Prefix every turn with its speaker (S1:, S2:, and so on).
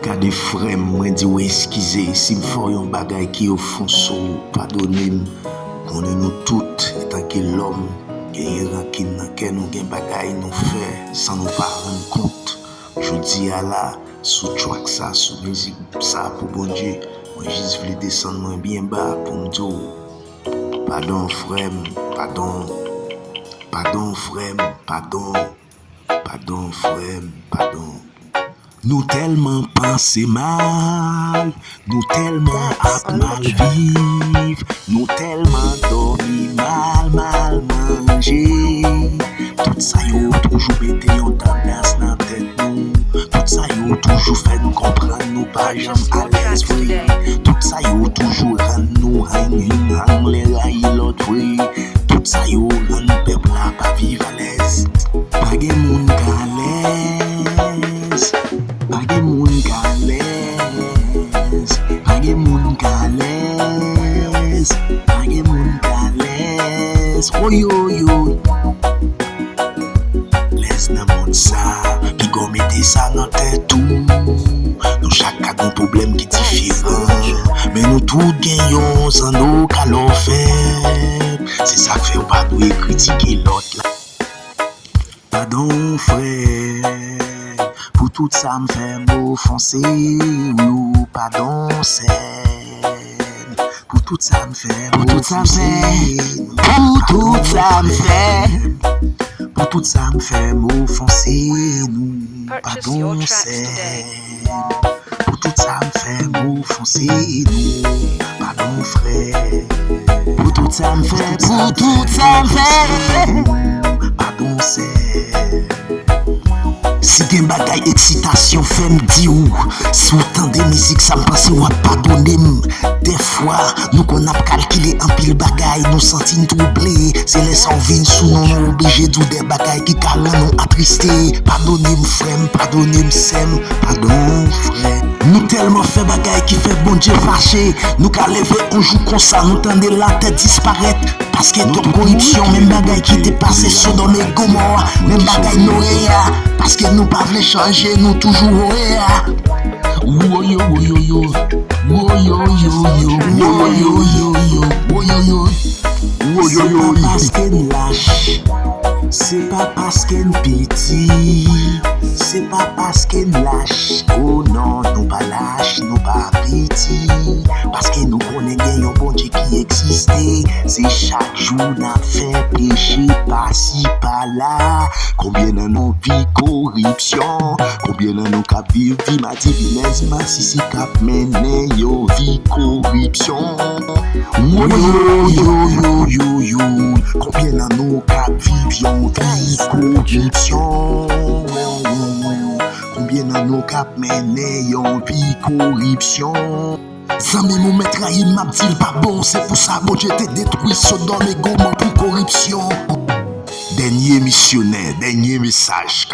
S1: Kade frem, mwen di ou eskize, si m fò yon bagay ki yo fon sou, padonim, konnen nou tout, etan ke l'om, gen yon rankin nan ken nou gen bagay nou fe, san nou pa ren kont. Jodi a la, sou chwak sa, sou mizik sa pou bon Dieu, mwen jis vle desan mwen bien ba pou m do. Pardon frem, pardon frem, pardon frem, pardon. Nous tellement pensé mal, nous tellement ap mal vivre, nous tellement dormi mal manger. Tout ça yo toujours mette yon tendance dans tête nous. Tout ça yo toujours fait nous comprendre nous pas jamais à l'aise vrai. Tout ça yo toujours rend nous hang les rails l'autre vrai. Tout ça yo rend peuple là pas vivre à l'aise. Pas gen moun ka l'aise. Page moun galès, page moun galès, page moun galès, oh yo yo. Laisse nan moun sa, ki gon mette sa nan tête tout. Nou chak ka gon problème ki diferent, mais nous tout gen yon san nou ka l'on fait. C'est ça fait ou pas dwe critiquer l'autre. Pardon frère. Pour tout ça me fait m'offenser, ou pardon scène. Pour tout ça me fait, pour tout ça me fait, pour tout ça me fait, pour tout ça me fait m'offenser, nous pardon scène. Pour tout ça me fait m'offenser, nous pardon frère. Pour tout ça me fait, pour tout ça me fait, pardon scène. Si gen bagay excitation fait m'di ou sous tant de musique ça m'pense ou pardonner. Des fois nous qu'on a calculé en pile bagay nous sentin troublé. C'est les sans vin sous nous obligé de des bagay qui calent nous attristé. Pardonnez frère, pardonnez sem, pardon frère. Nous tellement fait bagay qui fait bon Dieu fâché. Nous qu'à lever un jour comme ça nous tendez la tête disparaître. Parce que ton corruption, même bagay qui t'est passé sur dans les gomorres, même bagay noya. Parce que nous pas voulons changer, nous toujours oya. Woyo woyo yo, woyo yo yo, woyo yo yo, woyo yo. C'est pas parce qu'elle lâche, c'est pas parce qu'elle pitié, c'est pas parce qu'elle lâche. Oh non, nous pas lâche, nous pas pitié. Parce que nous connaissons un bon Dieu qui existe. C'est chaque jour n'a fait péché par-ci par-là. Combien de nos vies corruption, combien de nos cap vivre vie ma divinesse, ma si cap mené yo vie corruption. Yo yo yo yo yo, combien de nos cap vivre vie corruption. Combien de nos cap mené yo vie corruption. Zami mou met rahim m'a dit pas bon, c'est pour ça bon Dieu te détruit Sodome et Gomorrhe pour corruption. Dernier missionnaire, dernier message.